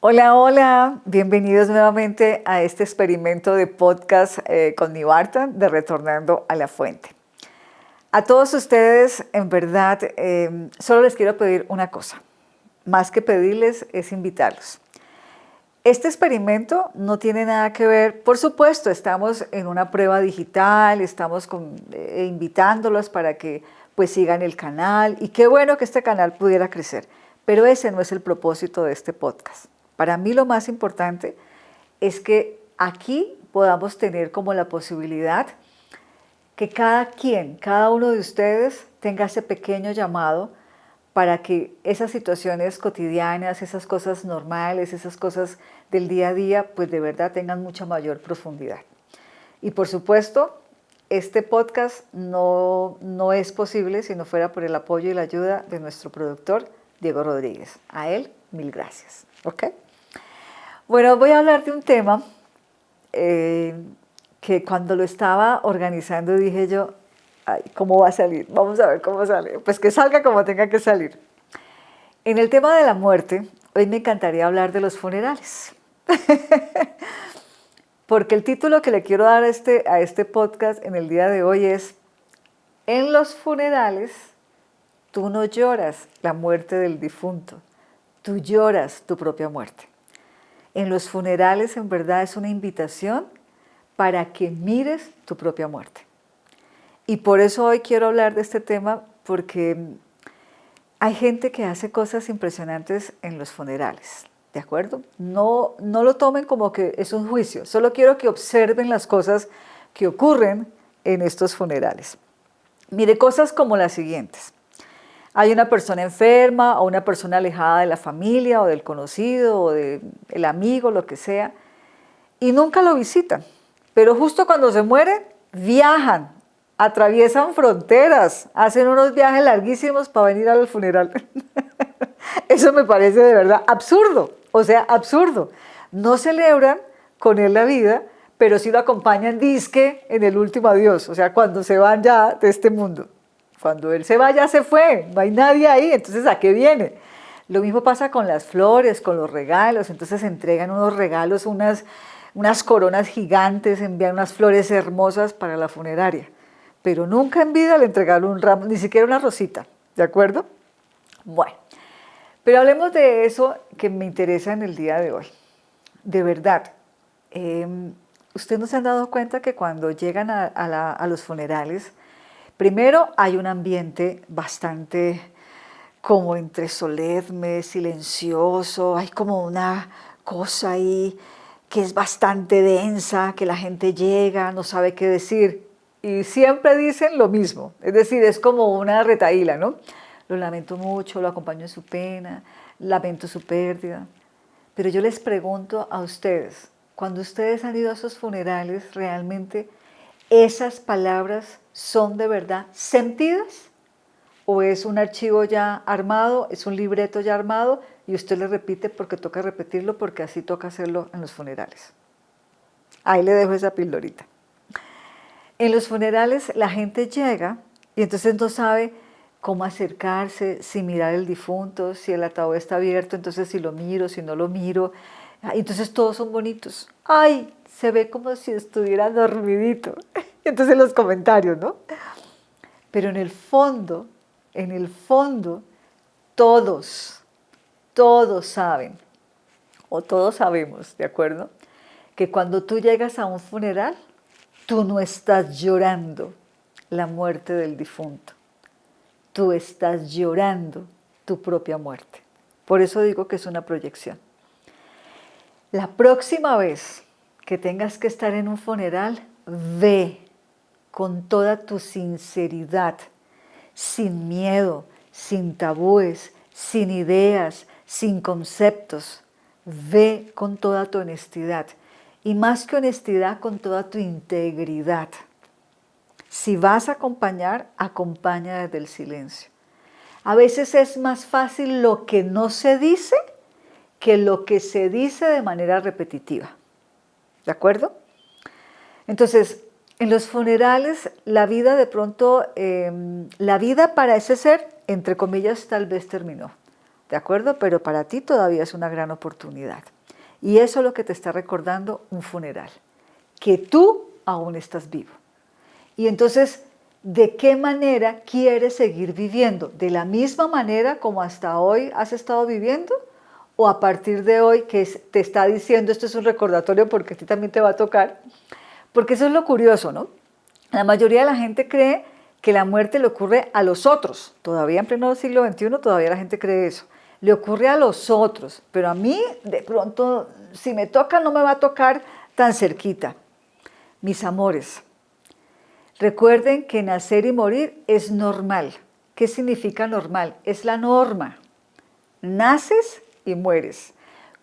Hola, hola, bienvenidos nuevamente a este experimento de podcast con Nivarta de Retornando a la Fuente. A todos ustedes, en verdad, solo les quiero pedir una cosa, más que pedirles es invitarlos. Este experimento no tiene nada que ver, por supuesto, estamos en una prueba digital, estamos invitándolos para que pues sigan el canal y qué bueno que este canal pudiera crecer, pero ese no es el propósito de este podcast. Para mí lo más importante es que aquí podamos tener como la posibilidad que cada uno de ustedes tenga ese pequeño llamado para que esas situaciones cotidianas, esas cosas normales, esas cosas del día a día, pues de verdad tengan mucha mayor profundidad. Y por supuesto, este podcast no es posible si no fuera por el apoyo y la ayuda de nuestro productor, Diego Rodríguez. A él, mil gracias. ¿Ok? Bueno, voy a hablar de un tema que cuando lo estaba organizando dije yo, ay, ¿cómo va a salir? Vamos a ver cómo sale. Pues que salga como tenga que salir. En el tema de la muerte, hoy me encantaría hablar de los funerales. Porque el título que le quiero dar a este podcast en el día de hoy es En los funerales, tú no lloras la muerte del difunto, tú lloras tu propia muerte. En los funerales, en verdad, es una invitación para que mires tu propia muerte. Y por eso hoy quiero hablar de este tema, porque hay gente que hace cosas impresionantes en los funerales, ¿de acuerdo? No lo tomen como que es un juicio, solo quiero que observen las cosas que ocurren en estos funerales. Mire, cosas como las siguientes. Hay una persona enferma o una persona alejada de la familia o del conocido o del amigo, lo que sea, y nunca lo visitan. Pero justo cuando se muere, viajan, atraviesan fronteras, hacen unos viajes larguísimos para venir al funeral. Eso me parece de verdad absurdo, o sea, absurdo. No celebran con él la vida, pero sí lo acompañan disque en el último adiós, o sea, cuando se van ya de este mundo. Cuando él se va, ya se fue, no hay nadie ahí, entonces ¿a qué viene? Lo mismo pasa con las flores, con los regalos, entonces entregan unos regalos, unas coronas gigantes, envían unas flores hermosas para la funeraria, pero nunca en vida le entregaron un ramo, ni siquiera una rosita, ¿de acuerdo? Bueno, pero hablemos de eso que me interesa en el día de hoy. De verdad, ¿ustedes no se han dado cuenta que cuando llegan a los funerales, primero hay un ambiente bastante como entre solemne, silencioso, hay como una cosa ahí que es bastante densa, que la gente llega, no sabe qué decir y siempre dicen lo mismo, es decir, es como una retahíla, ¿no? Lo lamento mucho, lo acompaño en su pena, lamento su pérdida. Pero yo les pregunto a ustedes, cuando ustedes han ido a esos funerales, ¿realmente esas palabras son de verdad sentidas? ¿O es un archivo ya armado, es un libreto ya armado y usted le repite porque toca repetirlo, porque así toca hacerlo en los funerales? Ahí le dejo esa pildorita. En los funerales la gente llega y entonces no sabe cómo acercarse, si mirar el difunto, si el ataúd está abierto, entonces si lo miro, si no lo miro. Entonces todos son bonitos. ¡Ay! Se ve como si estuviera dormidito. Entonces los comentarios, ¿no? Pero en el fondo, todos saben, o todos sabemos, ¿de acuerdo? Que cuando tú llegas a un funeral, tú no estás llorando la muerte del difunto. Tú estás llorando tu propia muerte. Por eso digo que es una proyección. La próxima vez que tengas que estar en un funeral, ve con toda tu sinceridad, sin miedo, sin tabúes, sin ideas, sin conceptos. Ve con toda tu honestidad y más que honestidad, con toda tu integridad. Si vas a acompañar, acompaña desde el silencio. A veces es más fácil lo que no se dice que lo que se dice de manera repetitiva. ¿De acuerdo? Entonces, en los funerales, la vida de pronto, la vida para ese ser, entre comillas, tal vez terminó. ¿De acuerdo? Pero para ti todavía es una gran oportunidad. Y eso es lo que te está recordando un funeral, que tú aún estás vivo. Y entonces, ¿de qué manera quieres seguir viviendo? ¿De la misma manera como hasta hoy has estado viviendo? ¿O a partir de hoy que te está diciendo esto es un recordatorio porque a ti también te va a tocar? Porque eso es lo curioso, ¿no? La mayoría de la gente cree que la muerte le ocurre a los otros. Todavía en pleno siglo XXI todavía la gente cree eso. Le ocurre a los otros, pero a mí de pronto, si me toca, no me va a tocar tan cerquita. Mis amores, recuerden que nacer y morir es normal. ¿Qué significa normal? Es la norma. Naces y mueres.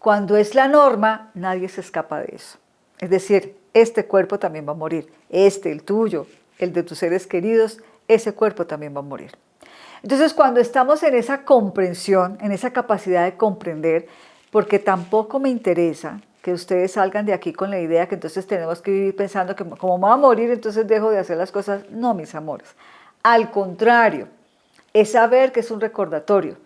Cuando es la norma, nadie se escapa de eso. Es decir, este cuerpo también va a morir. El tuyo, el de tus seres queridos, ese cuerpo también va a morir. Entonces, cuando estamos en esa comprensión, en esa capacidad de comprender, porque tampoco me interesa que ustedes salgan de aquí con la idea que entonces tenemos que vivir pensando que como me va a morir, entonces dejo de hacer las cosas. No, mis amores. Al contrario, es saber que es un recordatorio.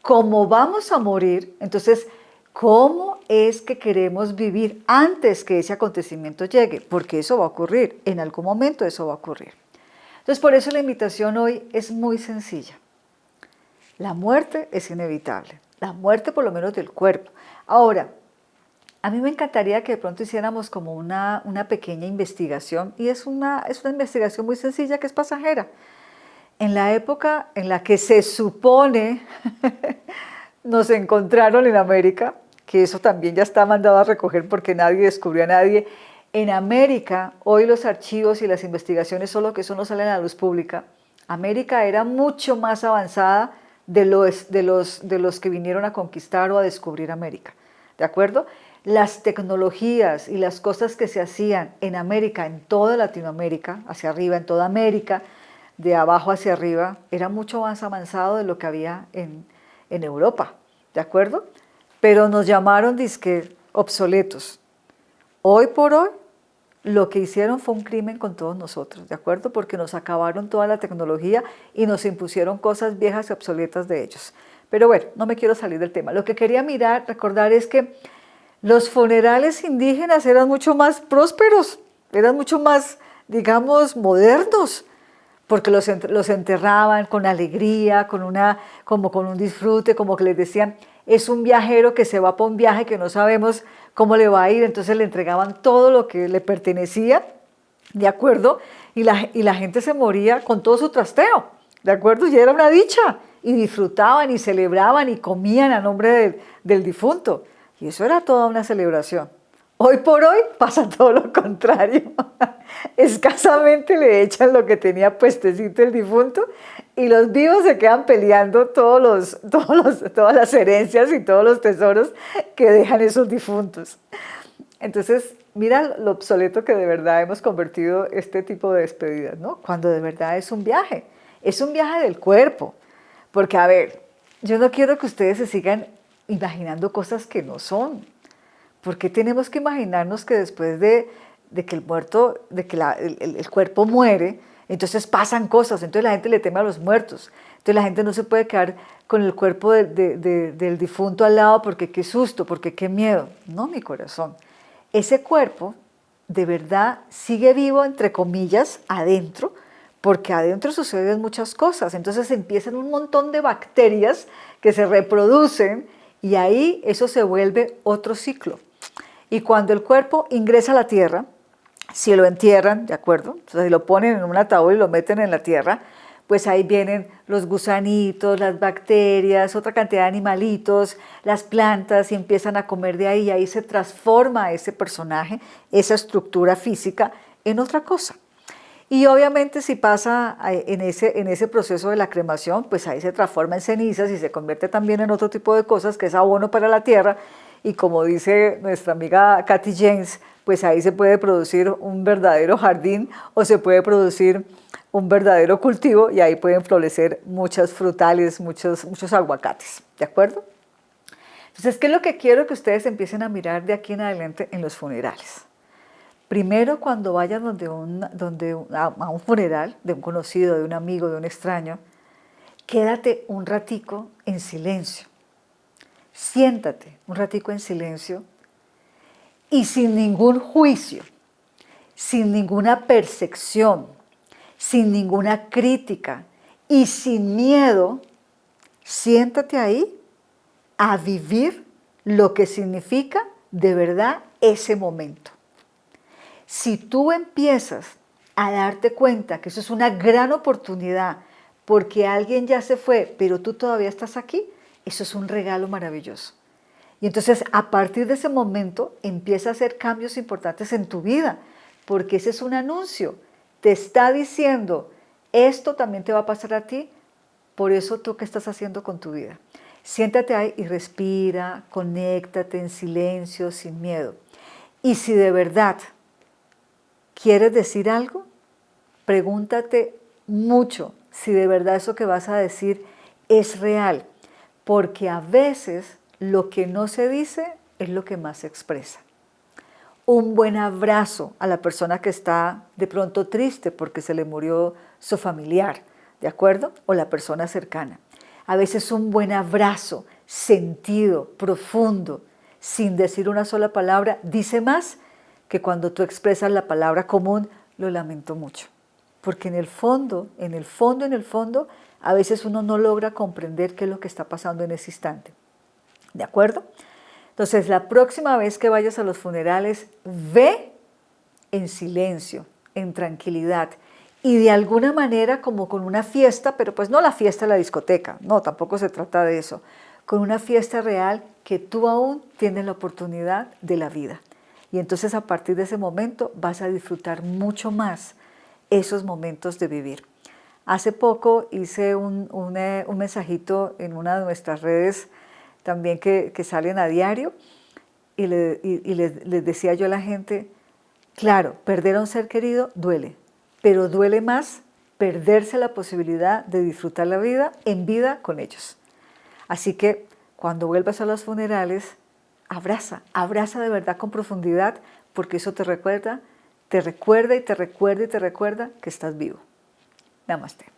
Como vamos a morir, entonces, ¿cómo es que queremos vivir antes que ese acontecimiento llegue? Porque eso va a ocurrir, en algún momento eso va a ocurrir. Entonces, por eso la invitación hoy es muy sencilla. La muerte es inevitable, la muerte por lo menos del cuerpo. Ahora, a mí me encantaría que de pronto hiciéramos como una pequeña investigación, y es una investigación muy sencilla que es pasajera. En la época en la que se supone nos encontraron en América, que eso también ya está mandado a recoger porque nadie descubrió a nadie, en América, hoy los archivos y las investigaciones, solo que eso no salen a la luz pública, América era mucho más avanzada de los que vinieron a conquistar o a descubrir América, ¿de acuerdo? Las tecnologías y las cosas que se hacían en América, en toda Latinoamérica, hacia arriba, en toda América, de abajo hacia arriba, era mucho más avanzado de lo que había en Europa, ¿de acuerdo? Pero nos llamaron disque obsoletos. Hoy por hoy, lo que hicieron fue un crimen con todos nosotros, ¿de acuerdo? Porque nos acabaron toda la tecnología y nos impusieron cosas viejas y obsoletas de ellos. Pero bueno, no me quiero salir del tema. Lo que quería recordar es que los funerales indígenas eran mucho más prósperos, eran mucho más, digamos, modernos, porque los enterraban con alegría, como con un disfrute, como que les decían, es un viajero que se va para un viaje que no sabemos cómo le va a ir, entonces le entregaban todo lo que le pertenecía, ¿de acuerdo? Y la gente se moría con todo su trasteo, ¿de acuerdo? Y era una dicha, y disfrutaban y celebraban y comían a nombre del difunto, y eso era toda una celebración. Hoy por hoy pasa todo lo contrario. Escasamente le echan lo que tenía puestecito el difunto y los vivos se quedan peleando todas las herencias y todos los tesoros que dejan esos difuntos. Entonces, mira lo obsoleto que de verdad hemos convertido este tipo de despedidas, ¿no? Cuando de verdad es un viaje del cuerpo. Porque, a ver, yo no quiero que ustedes se sigan imaginando cosas que no son. ¿Por qué tenemos que imaginarnos que después de que el cuerpo muere, entonces pasan cosas, entonces la gente le teme a los muertos, entonces la gente no se puede quedar con el cuerpo del difunto al lado porque qué susto, porque qué miedo? No, mi corazón, ese cuerpo de verdad sigue vivo, entre comillas, adentro, porque adentro suceden muchas cosas, entonces empiezan un montón de bacterias que se reproducen y ahí eso se vuelve otro ciclo. Y cuando el cuerpo ingresa a la tierra, si lo entierran, ¿de acuerdo? Entonces, si lo ponen en un ataúd y lo meten en la tierra, pues ahí vienen los gusanitos, las bacterias, otra cantidad de animalitos, las plantas y empiezan a comer de ahí y ahí se transforma ese personaje, esa estructura física en otra cosa. Y obviamente si pasa en ese proceso de la cremación, pues ahí se transforma en cenizas y se convierte también en otro tipo de cosas que es abono para la tierra. Y como dice nuestra amiga Katy James, pues ahí se puede producir un verdadero jardín o se puede producir un verdadero cultivo y ahí pueden florecer muchas frutales, muchos aguacates, ¿de acuerdo? Entonces, ¿qué es lo que quiero que ustedes empiecen a mirar de aquí en adelante en los funerales? Primero, cuando vayan a un funeral de un conocido, de un amigo, de un extraño, quédate un ratico en silencio. Siéntate un ratico en silencio y sin ningún juicio, sin ninguna percepción, sin ninguna crítica y sin miedo, siéntate ahí a vivir lo que significa de verdad ese momento. Si tú empiezas a darte cuenta que eso es una gran oportunidad porque alguien ya se fue, pero tú todavía estás aquí, eso es un regalo maravilloso. Y entonces a partir de ese momento empieza a hacer cambios importantes en tu vida, porque ese es un anuncio. Te está diciendo, esto también te va a pasar a ti, por eso tú qué estás haciendo con tu vida. Siéntate ahí y respira, conéctate en silencio, sin miedo. Y si de verdad quieres decir algo, pregúntate mucho si de verdad eso que vas a decir es real, porque a veces lo que no se dice es lo que más se expresa. Un buen abrazo a la persona que está de pronto triste porque se le murió su familiar, ¿de acuerdo? O la persona cercana. A veces un buen abrazo, sentido, profundo, sin decir una sola palabra, dice más que cuando tú expresas la palabra común, lo lamento mucho. Porque en el fondo, a veces uno no logra comprender qué es lo que está pasando en ese instante. ¿De acuerdo? Entonces, la próxima vez que vayas a los funerales, ve en silencio, en tranquilidad y de alguna manera como con una fiesta, pero pues no la fiesta de la discoteca, no, tampoco se trata de eso, con una fiesta real que tú aún tienes la oportunidad de la vida. Y entonces a partir de ese momento vas a disfrutar mucho más esos momentos de vivir. Hace poco hice un mensajito en una de nuestras redes también que salen a diario y les decía yo a la gente, claro, perder a un ser querido duele, pero duele más perderse la posibilidad de disfrutar la vida en vida con ellos. Así que cuando vuelvas a los funerales, abraza de verdad con profundidad, porque eso te recuerda que estás vivo. Namaste.